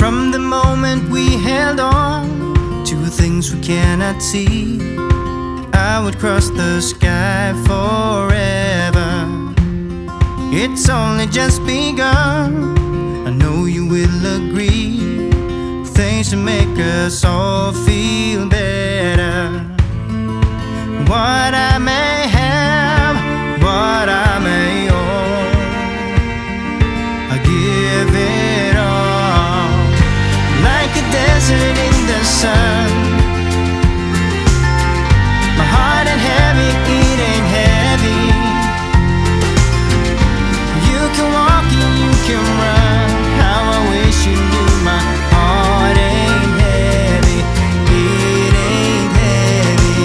From the moment we held on to things we cannot see, I would cross the sky forever. It's only just begun, I know you will agree. Things to make us all feel better. What I may have, what I may own, I give it all. Like a desert in the sun, my heart ain't heavy, it ain't heavy. You can walk and you can run, how I wish you knew my heart ain't heavy, it ain't heavy.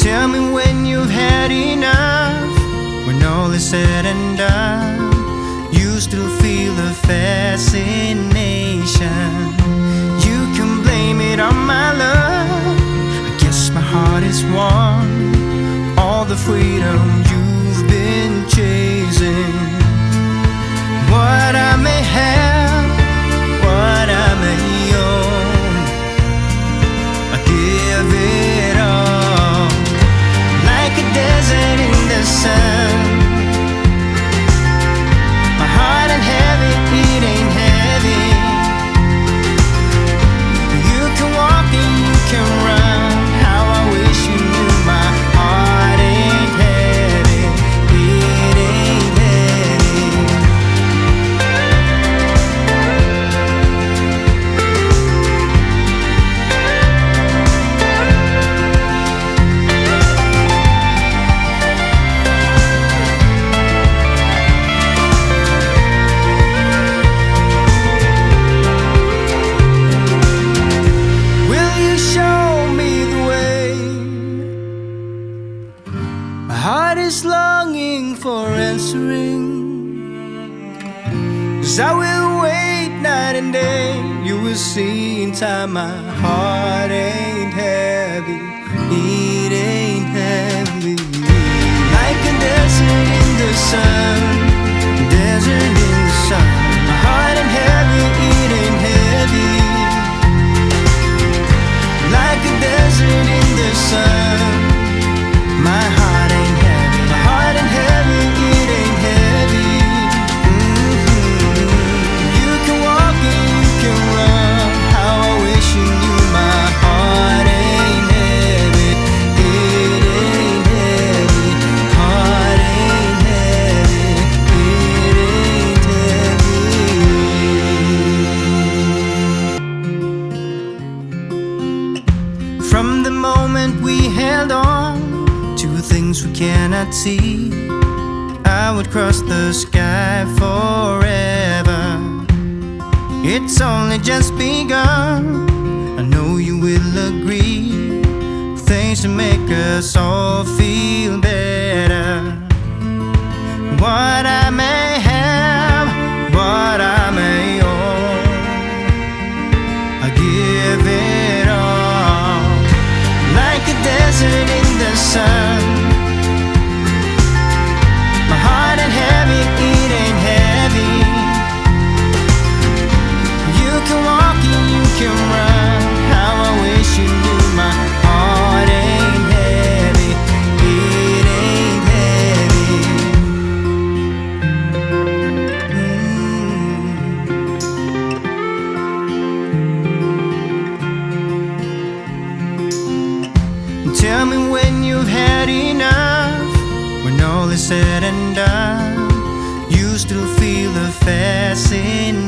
Tell me when you've had enough, when all is said and done, you still feel the fascination. You can blame it on my love, I guess my heart is won. All the freedom you've been chasing. What I may have, what I may own, I give it all. Like a desert in the sun, my heart ain't heavy, it ain't heavy. You can walk and you can run, how I wish you knew my heart ain't heavy, it ain't heavy. Will you show me the way? My heart is longing for answering, 'cause I will wait night and day. You will see in time my heart ain't heavy, it ain't heavy. Like a desert in the sun, desert in the sun. My heart ain't heavy, it ain't heavy. Like a desert in the sun, my heart ain't heavy, my heart ain't heavy, it ain't heavy. You can walk and you can run, how I wish you knew my heart ain't heavy, it ain't heavy. Heart ain't heavy, it ain't heavy. From the moment we held on to things we cannot see, I would cross the sky forever. It's only just begun, I know you will agree. Things to make us all feel better. What I may have, what I may own, I give it all. Like a desert in the sun, my heart ain't heavy, it ain't heavy. You can walk and you can run, how I wish you knew my heart ain't heavy, it ain't heavy. Tell me when you've had enough, when all is said and done, you still feel the fascination.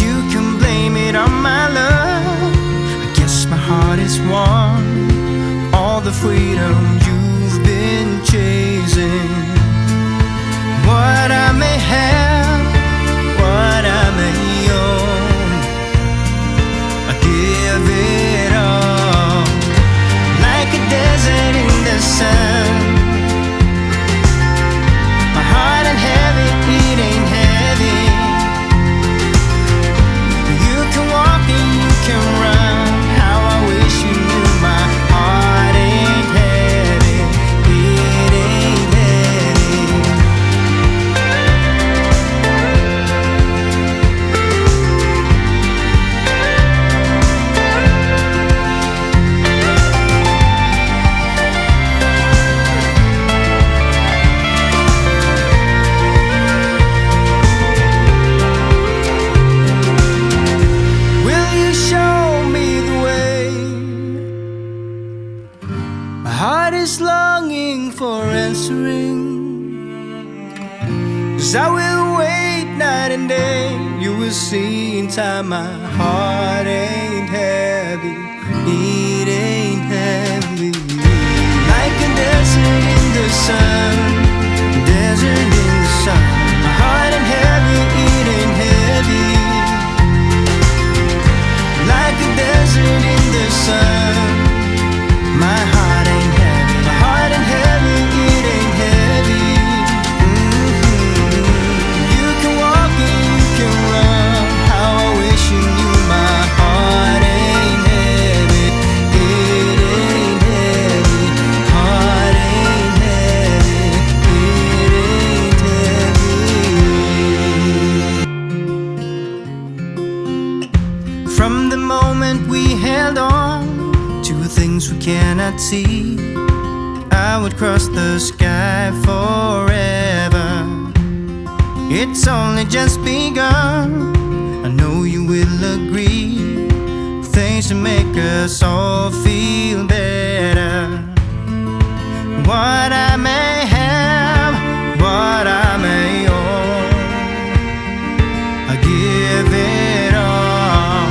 You can blame it on my love, I guess my heart is won. All the freedom you've been chasing. What I may have, what I may own, I give it all. Like a desert in the sun, my heart ain't heavy, it ain't heavy. You can walk and you can run, how I wish you knew for answering. 'Cause I will wait night and day. You will see in time my heart ain't heavy. It ain't heavy. Like a desert in the sun, desert in the sun. My heart ain't heavy, it ain't heavy. Like a desert in the sun, my heart ain't heavy. My heart ain't heavy, it ain't heavy. You can walk and you can run. How I wish you knew my heart ain't heavy. It ain't heavy. Heart ain't heavy. It ain't heavy. From the moment we held on to things we cannot see, I would cross the sky forever. It's only just begun. I know you will agree. Things to make us all feel better. What I may have, what I may own, I give it all.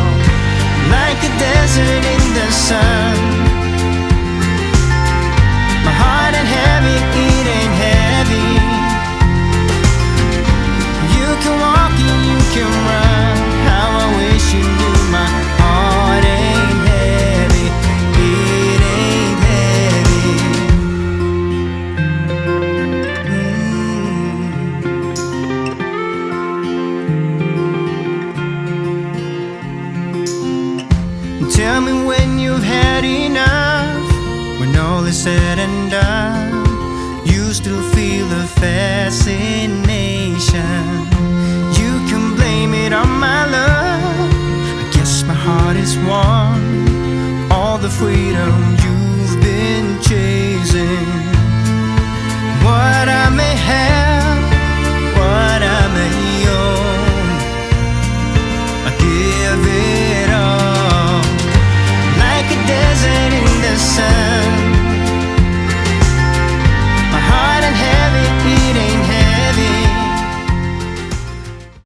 Like a desert in the sun, my heart ain't heavy, it ain't heavy. You can walk and you can run. How I wish you knew my heart ain't heavy. It ain't heavy. Tell me when you've had enough. When all is said and done, you still feel the fascination. You can blame it on my love. I guess my heart is won. All the freedom you've been chasing. What I may have,